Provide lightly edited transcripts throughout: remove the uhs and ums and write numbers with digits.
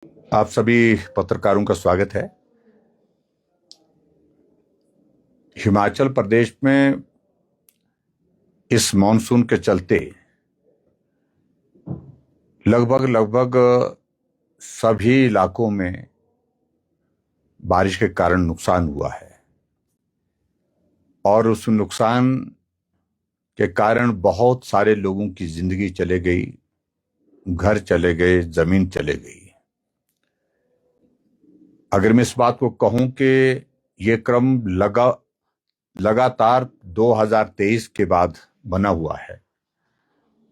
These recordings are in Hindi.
आप सभी पत्रकारों का स्वागत है। हिमाचल प्रदेश में इस मॉनसून के चलते लगभग सभी इलाकों में बारिश के कारण नुकसान हुआ है और उस नुकसान के कारण बहुत सारे लोगों की जिंदगी चले गई, घर चले गए, जमीन चले गई। अगर मैं इस बात को कहूं कि ये क्रम लगातार 2023 के बाद बना हुआ है,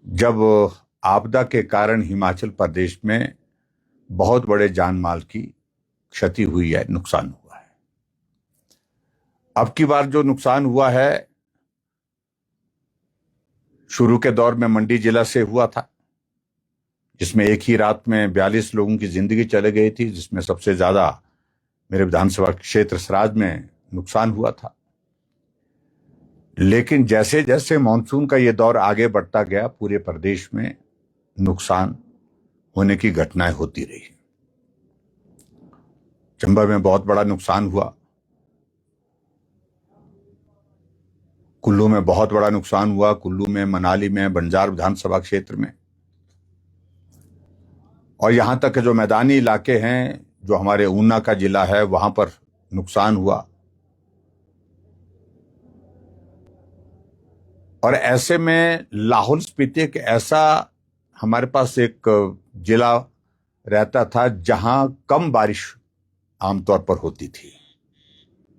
जब आपदा के कारण हिमाचल प्रदेश में बहुत बड़े जान माल की क्षति हुई है, नुकसान हुआ है। अब की बार जो नुकसान हुआ है, शुरू के दौर में मंडी जिला से हुआ था, जिसमें एक ही रात में 42 लोगों की जिंदगी चले गई थी, जिसमें सबसे ज्यादा मेरे विधानसभा क्षेत्र सराज में नुकसान हुआ था। लेकिन जैसे जैसे मानसून का ये दौर आगे बढ़ता गया, पूरे प्रदेश में नुकसान होने की घटनाएं होती रही। चंबा में बहुत बड़ा नुकसान हुआ, कुल्लू में बहुत बड़ा नुकसान हुआ, कुल्लू में, मनाली में, बंजार विधानसभा क्षेत्र में, और यहां तक के जो मैदानी इलाके हैं, जो हमारे ऊना का जिला है, वहां पर नुकसान हुआ। और ऐसे में लाहौल स्पीति एक ऐसा हमारे पास एक जिला रहता था जहां कम बारिश आमतौर पर होती थी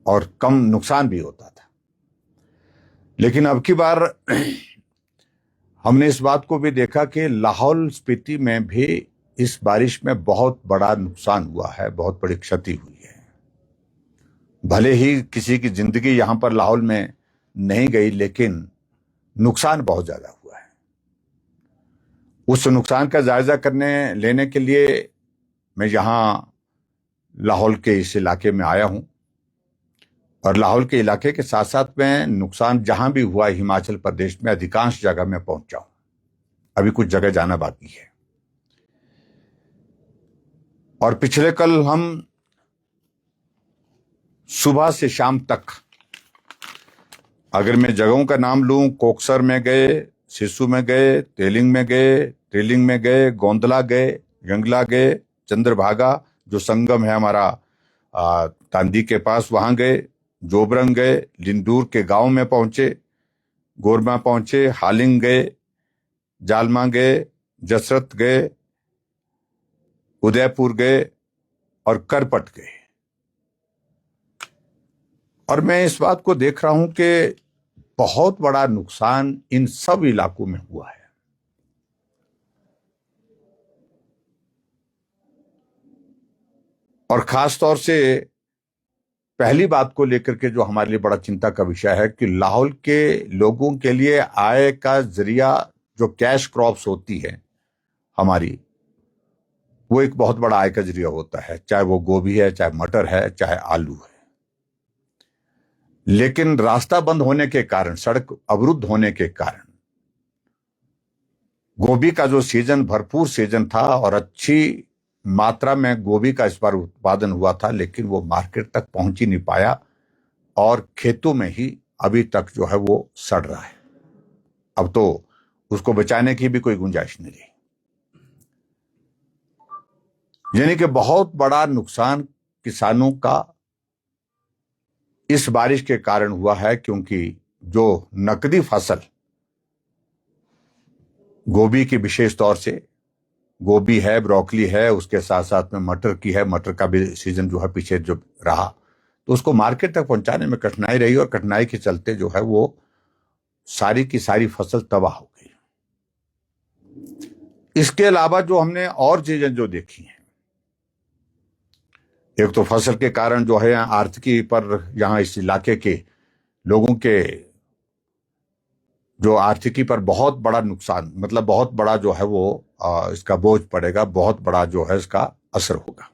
और कम नुकसान भी होता था। लेकिन अब की बार हमने इस बात को भी देखा कि लाहौल स्पीति में भी इस बारिश में बहुत बड़ा नुकसान हुआ है, बहुत बड़ी क्षति हुई है। भले ही किसी की जिंदगी यहां पर लाहौल में नहीं गई, लेकिन नुकसान बहुत ज्यादा हुआ है। उस नुकसान का जायजा लेने के लिए मैं यहां लाहौल के इस इलाके में आया हूं, और लाहौल के इलाके के साथ साथ में नुकसान जहां भी हुआ हिमाचल प्रदेश में अधिकांश जगह में पहुंचा हूं। अभी कुछ जगह जाना बाकी है। और पिछले कल हम सुबह से शाम तक, अगर मैं जगहों का नाम लूं, कोकसर में गए, सिसु में गए, तेलिंग में गए, तेलिंग में गए, गोंदला गए, यंगला गए, चंद्रभागा जो संगम है हमारा तांदी के पास, वहां गए, जोबरंग गए, लिंदूर के गांव में पहुंचे, गोरमा पहुंचे, हालिंग गए, जालमा गए, जसरत गए, उदयपुर गए और करपट गए। और मैं इस बात को देख रहा हूं कि बहुत बड़ा नुकसान इन सब इलाकों में हुआ है। और खास तौर से पहली बात को लेकर के जो हमारे लिए बड़ा चिंता का विषय है कि लाहौल के लोगों के लिए आय का जरिया जो कैश क्रॉप्स होती है हमारी, वो एक बहुत बड़ा आय का जरिया होता है, चाहे वो गोभी है, चाहे मटर है, चाहे आलू है। लेकिन रास्ता बंद होने के कारण, सड़क अवरुद्ध होने के कारण, गोभी का जो सीजन, भरपूर सीजन था और अच्छी मात्रा में गोभी का इस बार उत्पादन हुआ था, लेकिन वो मार्केट तक पहुंच ही नहीं पाया और खेतों में ही अभी तक जो है वो सड़ रहा है। अब तो उसको बचाने की भी कोई गुंजाइश नहीं रही। यानी कि बहुत बड़ा नुकसान किसानों का इस बारिश के कारण हुआ है, क्योंकि जो नकदी फसल, गोभी की विशेष तौर से, गोभी है, ब्रोकली है, उसके साथ साथ में मटर की है, मटर का भी सीजन जो है पीछे जो रहा, तो उसको मार्केट तक पहुंचाने में कठिनाई रही और कठिनाई के चलते जो है वो सारी की सारी फसल तबाह हो गई। इसके अलावा जो हमने और चीजें जो देखी हैं, एक तो फसल के कारण जो है आर्थिकी पर, यहाँ इस इलाके के लोगों के जो आर्थिकी पर बहुत बड़ा नुकसान, मतलब बहुत बड़ा जो है वो इसका बोझ पड़ेगा, बहुत बड़ा जो है इसका असर होगा।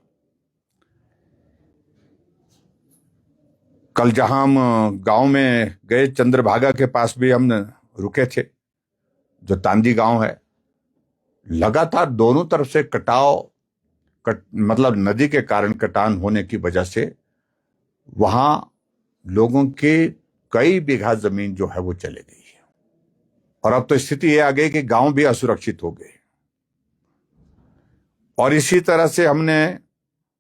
कल जहां हम गांव में गए, चंद्रभागा के पास भी हम रुके थे, जो तांदी गांव है, लगातार दोनों तरफ से कटाव मतलब नदी के कारण कटान होने की वजह से वहां लोगों के कई बीघा जमीन जो है वो चले गई है। और अब तो स्थिति ये आ गई कि गांव भी असुरक्षित हो गए। और इसी तरह से हमने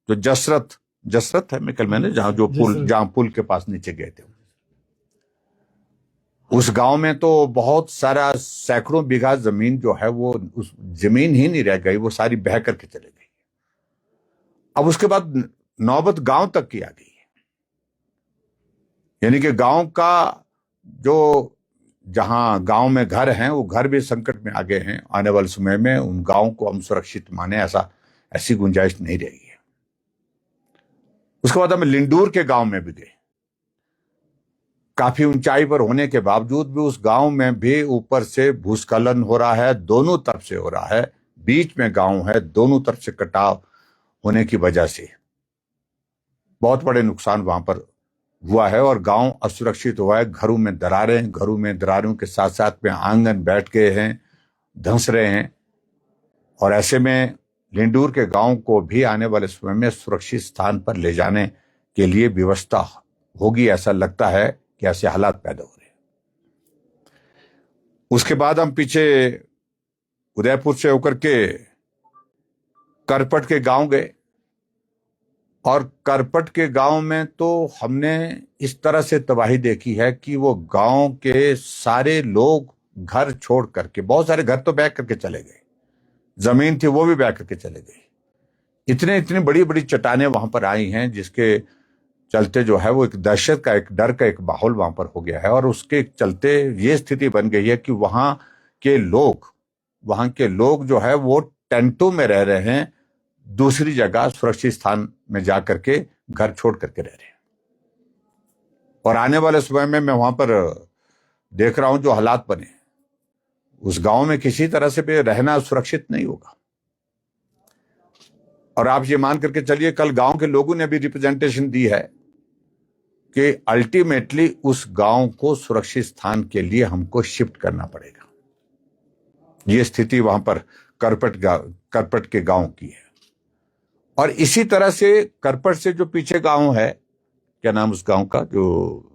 जो जसरत है मैंने जहां पुल के पास नीचे गए थे, उस गांव में तो बहुत सारा सैकड़ों बीघा जमीन जो है वो उस जमीन ही नहीं रह गई, वो सारी बह करके चले गई। अब उसके बाद नौबत गांव तक की आ गई है, यानी कि गांव का जो जहां गांव में घर हैं वो घर भी संकट में आ गए हैं। आने वाले समय में उन गांव को हम सुरक्षित माने ऐसी गुंजाइश नहीं रहेगी। उसके बाद हम लिंडूर के गांव में भी गए। काफी ऊंचाई पर होने के बावजूद भी उस गांव में भी ऊपर से भूस्खलन हो रहा है, दोनों तरफ से हो रहा है। बीच में गांव है, दोनों तरफ से कटाव होने की वजह से बहुत बड़े नुकसान वहां पर हुआ है और गांव असुरक्षित हुआ है। घरों में दरारों के साथ साथ में आंगन बैठ गए हैं, धंस रहे हैं। और ऐसे में लिंडूर के गांव को भी आने वाले समय में सुरक्षित स्थान पर ले जाने के लिए व्यवस्था होगी, ऐसा लगता है कि ऐसे हालात पैदा हो रहे हैं। उसके बाद हम पीछे उदयपुर से होकर के करपट के गांव गए और करपट के गांव में तो हमने इस तरह से तबाही देखी है कि वो गांव के सारे लोग घर छोड़ करके, बहुत सारे घर तो बैग करके चले गए, जमीन थी वो भी बैग करके चले गए। इतनी बड़ी बड़ी चट्टानें वहां पर आई हैं जिसके चलते जो है वो एक दहशत का, एक डर का एक माहौल वहां पर हो गया है। और उसके चलते ये स्थिति बन गई है कि वहां के लोग जो है वो टेंटों में रह रहे हैं, दूसरी जगह सुरक्षित स्थान में जा करके घर छोड़ करके रह रहे हैं। और आने वाले समय में मैं वहां पर देख रहा हूं जो हालात बने, उस गांव में किसी तरह से भी रहना सुरक्षित नहीं होगा। और आप ये मान करके चलिए, कल गांव के लोगों ने भी रिप्रेजेंटेशन दी है कि अल्टीमेटली उस गांव को सुरक्षित स्थान के लिए हमको शिफ्ट करना पड़ेगा। ये स्थिति वहां पर करपट के गांव की है। और इसी तरह से करपट से जो पीछे गांव है, क्या नाम उस गांव का, जो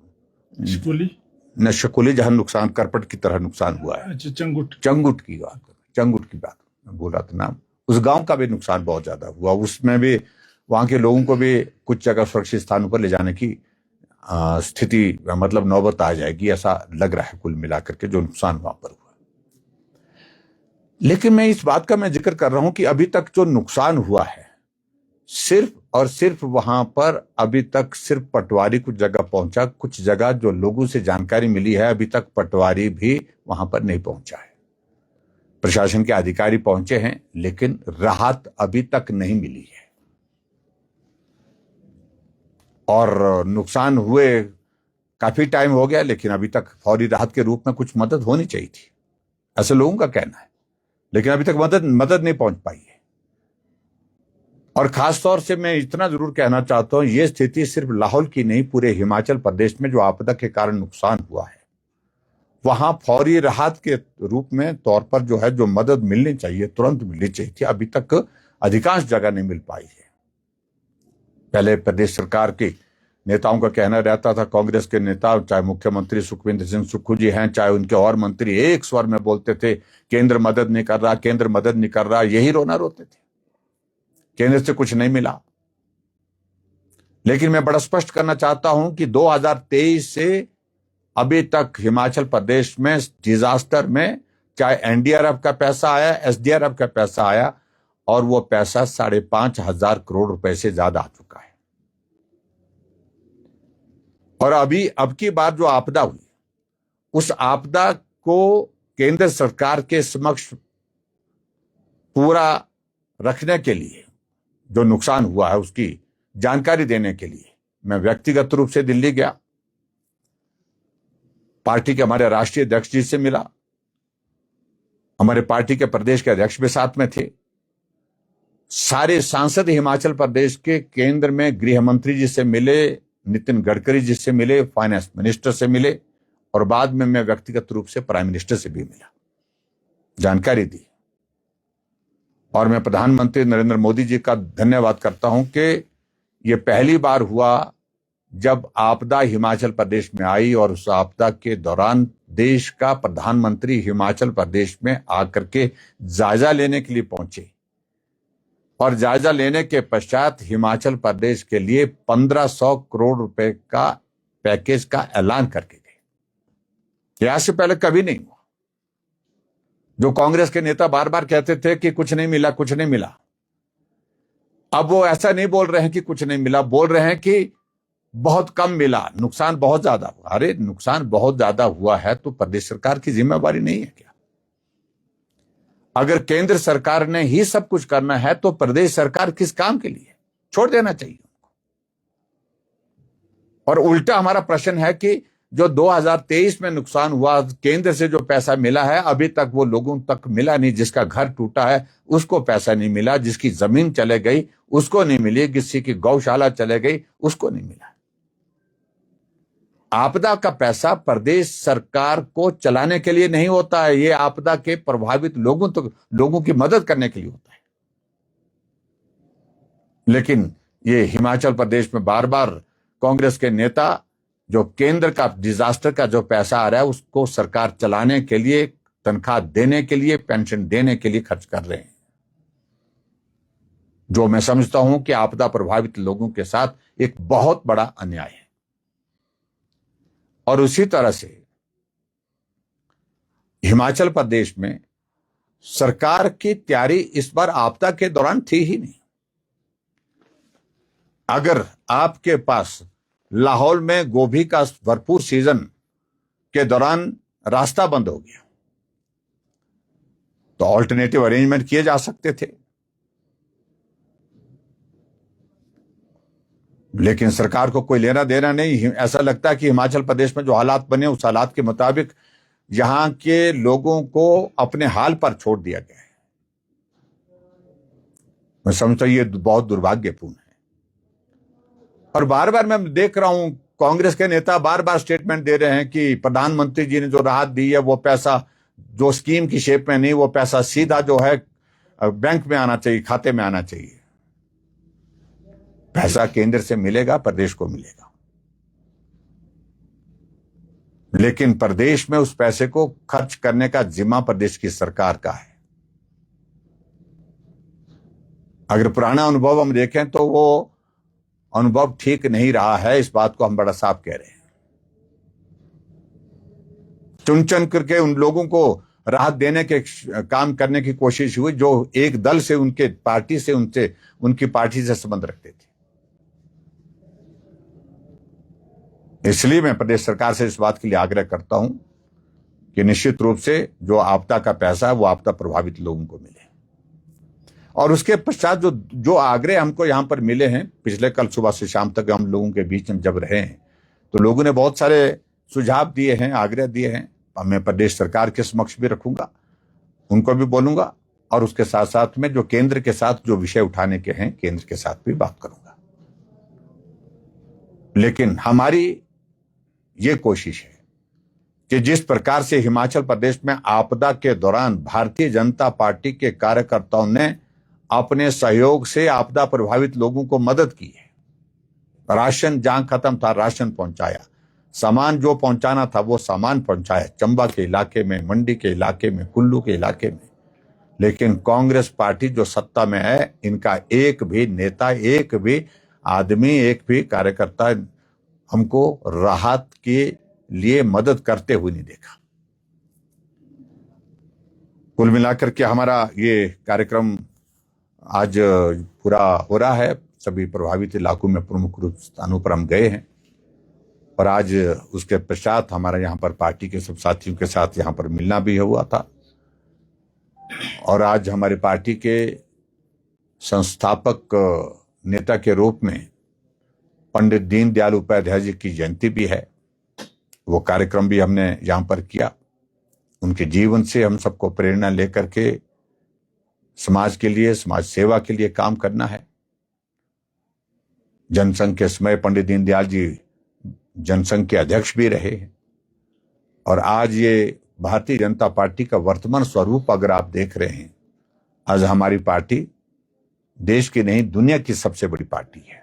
शकुली, जहां नुकसान करपट की तरह नुकसान हुआ है, चंगुट की बात बोल रहा था नाम, उस गांव का भी नुकसान बहुत ज्यादा हुआ। उसमें भी वहां के लोगों को भी कुछ जगह सुरक्षित स्थानों पर ले जाने की स्थिति, मतलब नौबत आ जाएगी, ऐसा लग रहा है कुल मिलाकर के जो नुकसान वहां पर हुआ। लेकिन मैं इस बात का जिक्र कर रहा हूं कि अभी तक जो नुकसान हुआ है सिर्फ और सिर्फ वहां पर अभी तक सिर्फ पटवारी कुछ जगह पहुंचा, कुछ जगह जो लोगों से जानकारी मिली है अभी तक पटवारी भी वहां पर नहीं पहुंचा है। प्रशासन के अधिकारी पहुंचे हैं लेकिन राहत अभी तक नहीं मिली है। और नुकसान हुए काफी टाइम हो गया लेकिन अभी तक फौरी राहत के रूप में कुछ मदद होनी चाहिए थी, ऐसे लोगों का कहना है। लेकिन अभी तक मदद नहीं पहुंच पाई है। और खास तौर से मैं इतना जरूर कहना चाहता हूं, यह स्थिति सिर्फ लाहौल की नहीं, पूरे हिमाचल प्रदेश में जो आपदा के कारण नुकसान हुआ है वहां फौरी राहत के रूप में तौर पर जो है जो मदद मिलनी चाहिए, तुरंत मिलनी चाहिए थी, अभी तक अधिकांश जगह नहीं मिल पाई है। पहले प्रदेश सरकार के नेताओं का कहना रहता था, कांग्रेस के नेता, चाहे मुख्यमंत्री सुखविंदर सिंह सुक्खू जी हैं, चाहे उनके और मंत्री, एक स्वर में बोलते थे केंद्र मदद नहीं कर रहा, यही रोना रोते थे, केंद्र से कुछ नहीं मिला। लेकिन मैं बड़ा स्पष्ट करना चाहता हूं कि 2023 से अभी तक हिमाचल प्रदेश में डिजास्टर में चाहे एनडीआरएफ का पैसा आया, एसडीआरएफ का पैसा आया, और वो पैसा 5,500 करोड़ रुपए से ज्यादा आ चुका है। और अब की बार जो आपदा हुई, उस आपदा को केंद्र सरकार के समक्ष पूरा रखने के लिए, जो नुकसान हुआ है उसकी जानकारी देने के लिए मैं व्यक्तिगत रूप से दिल्ली गया। पार्टी के हमारे राष्ट्रीय अध्यक्ष जी से मिला, हमारे पार्टी के प्रदेश के अध्यक्ष भी साथ में थे, सारे सांसद हिमाचल प्रदेश के केंद्र में गृह मंत्री जी से मिले, नितिन गडकरी जी से मिले, फाइनेंस मिनिस्टर से मिले, और बाद में मैं व्यक्तिगत रूप से प्राइम मिनिस्टर से भी मिला, जानकारी दी। और मैं प्रधानमंत्री नरेंद्र मोदी जी का धन्यवाद करता हूं कि ये पहली बार हुआ जब आपदा हिमाचल प्रदेश में आई और उस आपदा के दौरान देश का प्रधानमंत्री हिमाचल प्रदेश में आकर के जायजा लेने के लिए पहुंचे और जायजा लेने के पश्चात हिमाचल प्रदेश के लिए 1500 करोड़ रुपए का पैकेज का ऐलान करके गए। यह से पहले कभी नहीं हुआ। जो कांग्रेस के नेता बार बार कहते थे कि कुछ नहीं मिला, कुछ नहीं मिला, अब वो ऐसा नहीं बोल रहे हैं कि कुछ नहीं मिला, बोल रहे हैं कि बहुत कम मिला, नुकसान बहुत ज्यादा हुआ। अरे नुकसान बहुत ज्यादा हुआ है तो प्रदेश सरकार की जिम्मेवारी नहीं है क्या? अगर केंद्र सरकार ने ही सब कुछ करना है तो प्रदेश सरकार किस काम के लिए? छोड़ देना चाहिए उनको। और उल्टा हमारा प्रश्न है कि जो 2023 में नुकसान हुआ, केंद्र से जो पैसा मिला है अभी तक वो लोगों तक मिला नहीं। जिसका घर टूटा है उसको पैसा नहीं मिला, जिसकी जमीन चले गई उसको नहीं मिली, किसी की गौशाला चले गई उसको नहीं मिला। आपदा का पैसा प्रदेश सरकार को चलाने के लिए नहीं होता है, ये आपदा के प्रभावित लोगों की मदद करने के लिए होता है। लेकिन ये हिमाचल प्रदेश में बार बार कांग्रेस के नेता जो केंद्र का डिजास्टर का जो पैसा आ रहा है उसको सरकार चलाने के लिए, तनख्वाह देने के लिए, पेंशन देने के लिए खर्च कर रहे हैं, जो मैं समझता हूं कि आपदा प्रभावित लोगों के साथ एक बहुत बड़ा अन्याय है। और उसी तरह से हिमाचल प्रदेश में सरकार की तैयारी इस बार आपदा के दौरान थी ही नहीं। अगर आपके पास लाहौल में गोभी का भरपूर सीजन के दौरान रास्ता बंद हो गया तो ऑल्टरनेटिव अरेंजमेंट किए जा सकते थे, लेकिन सरकार को कोई लेना देना नहीं। ऐसा लगता है कि हिमाचल प्रदेश में जो हालात बने उस हालात के मुताबिक यहां के लोगों को अपने हाल पर छोड़ दिया गया है। मैं समझता हूं ये बहुत दुर्भाग्यपूर्ण है। और बार बार मैं देख रहा हूं कांग्रेस के नेता बार बार स्टेटमेंट दे रहे हैं कि प्रधानमंत्री जी ने जो राहत दी है वो पैसा जो स्कीम की शेप में नहीं, वो पैसा सीधा जो है बैंक में आना चाहिए, खाते में आना चाहिए। पैसा केंद्र से मिलेगा, प्रदेश को मिलेगा, लेकिन प्रदेश में उस पैसे को खर्च करने का जिम्मा प्रदेश की सरकार का है। अगर पुराना अनुभव हम देखें तो वो अनुभव ठीक नहीं रहा है, इस बात को हम बड़ा साफ कह रहे हैं। चुन चुन करके उन लोगों को राहत देने के काम करने की कोशिश हुई जो एक दल से, उनके पार्टी से, उनकी पार्टी से संबंध रखते थे। इसलिए मैं प्रदेश सरकार से इस बात के लिए आग्रह करता हूं कि निश्चित रूप से जो आपदा का पैसा है वो आपदा प्रभावित लोगों को मिले। और उसके पश्चात जो आग्रह हमको यहां पर मिले हैं, पिछले कल सुबह से शाम तक हम लोगों के बीच में जब रहे हैं तो लोगों ने बहुत सारे सुझाव दिए हैं, आग्रह दिए हैं। मैं प्रदेश सरकार के समक्ष भी रखूंगा, उनको भी बोलूंगा, और उसके साथ साथ में जो केंद्र के साथ जो विषय उठाने के हैं केंद्र के साथ भी बात करूंगा। लेकिन हमारी ये कोशिश है कि जिस प्रकार से हिमाचल प्रदेश में आपदा के दौरान भारतीय जनता पार्टी के कार्यकर्ताओं ने अपने सहयोग से आपदा प्रभावित लोगों को मदद की है, राशन जहां खत्म था राशन पहुंचाया, सामान जो पहुंचाना था वो सामान पहुंचाया, चंबा के इलाके में, मंडी के इलाके में, कुल्लू के इलाके में। लेकिन कांग्रेस पार्टी जो सत्ता में है, इनका एक भी नेता, एक भी आदमी, एक भी कार्यकर्ता हमको राहत के लिए मदद करते हुए नहीं देखा। कुल मिलाकर के हमारा ये कार्यक्रम आज पूरा हो रहा है। सभी प्रभावित इलाकों में प्रमुख रूप स्थानों पर हम गए हैं और आज उसके पश्चात हमारा यहाँ पर पार्टी के सब साथियों के साथ यहाँ पर मिलना भी हुआ था। और आज हमारे पार्टी के संस्थापक नेता के रूप में पंडित दीनदयाल उपाध्याय जी की जयंती भी है, वो कार्यक्रम भी हमने यहाँ पर किया। उनके जीवन से हम सबको प्रेरणा लेकर के समाज के लिए, समाज सेवा के लिए काम करना है। जनसंघ के समय पंडित दीनदयाल जी जनसंघ के अध्यक्ष भी रहे हैं और आज ये भारतीय जनता पार्टी का वर्तमान स्वरूप अगर आप देख रहे हैं, आज हमारी पार्टी देश की नहीं दुनिया की सबसे बड़ी पार्टी है,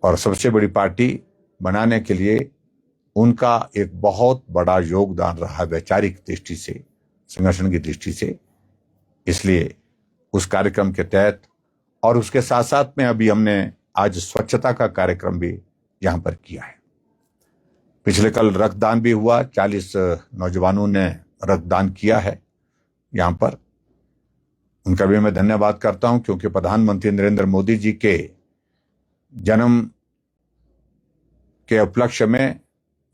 और सबसे बड़ी पार्टी बनाने के लिए उनका एक बहुत बड़ा योगदान रहा वैचारिक दृष्टि से, संगठन की दृष्टि से। इसलिए उस कार्यक्रम के तहत और उसके साथ साथ में अभी हमने आज स्वच्छता का कार्यक्रम भी यहां पर किया है। पिछले कल रक्तदान भी हुआ, 40 नौजवानों ने रक्तदान किया है यहां पर। उनका भी मैं धन्यवाद करता हूं, क्योंकि प्रधानमंत्री नरेंद्र मोदी जी के जन्म के उपलक्ष्य में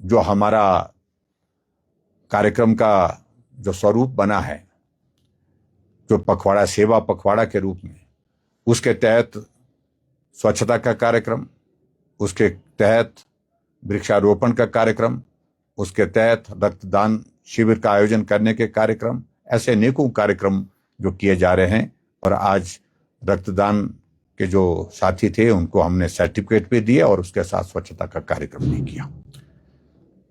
जो हमारा कार्यक्रम का जो स्वरूप बना है, जो पखवाड़ा, सेवा पखवाड़ा के रूप में, उसके तहत स्वच्छता का कार्यक्रम, उसके तहत वृक्षारोपण का कार्यक्रम, उसके तहत रक्तदान शिविर का आयोजन करने के कार्यक्रम, ऐसे अनेकों कार्यक्रम जो किए जा रहे हैं। और आज रक्तदान के जो साथी थे उनको हमने सर्टिफिकेट भी दिए और उसके साथ स्वच्छता का कार्यक्रम भी किया।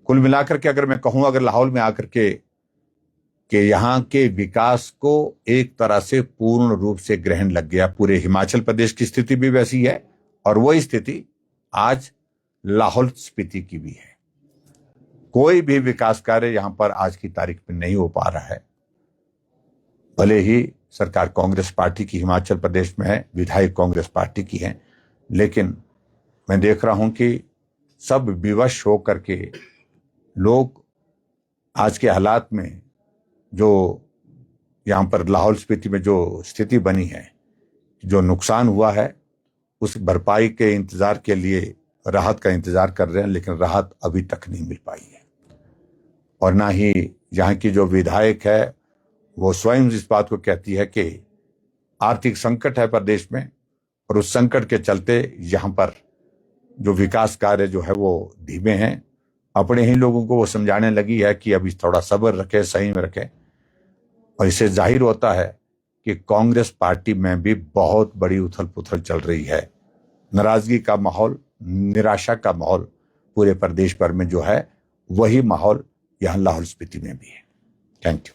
कुल मिलाकर के अगर मैं कहूं, अगर लाहौल में आकर के यहाँ के विकास को एक तरह से पूर्ण रूप से ग्रहण लग गया। पूरे हिमाचल प्रदेश की स्थिति भी वैसी है, और वही स्थिति आज लाहौल स्पीति की भी है। कोई भी विकास कार्य यहां पर आज की तारीख में नहीं हो पा रहा है। भले ही सरकार कांग्रेस पार्टी की हिमाचल प्रदेश में है, विधायक कांग्रेस पार्टी की है, लेकिन मैं देख रहा हूं कि सब विवश होकर के लोग आज के हालात में, जो यहां पर लाहौल स्पीति में जो स्थिति बनी है, जो नुकसान हुआ है, उस भरपाई के इंतजार के लिए राहत का इंतजार कर रहे हैं, लेकिन राहत अभी तक नहीं मिल पाई है। और ना ही यहाँ की जो विधायक है वो स्वयं इस बात को कहती है कि आर्थिक संकट है प्रदेश में, और उस संकट के चलते यहाँ पर जो विकास कार्य जो है वो धीमे हैं। अपने ही लोगों को वो समझाने लगी है कि अभी थोड़ा सब्र रखे, सही में रखे। और इससे जाहिर होता है कि कांग्रेस पार्टी में भी बहुत बड़ी उथल पुथल चल रही है। नाराजगी का माहौल, निराशा का माहौल पूरे प्रदेश भर में जो है, वही माहौल यहाँ लाहौल स्पीति में भी है। Thank you.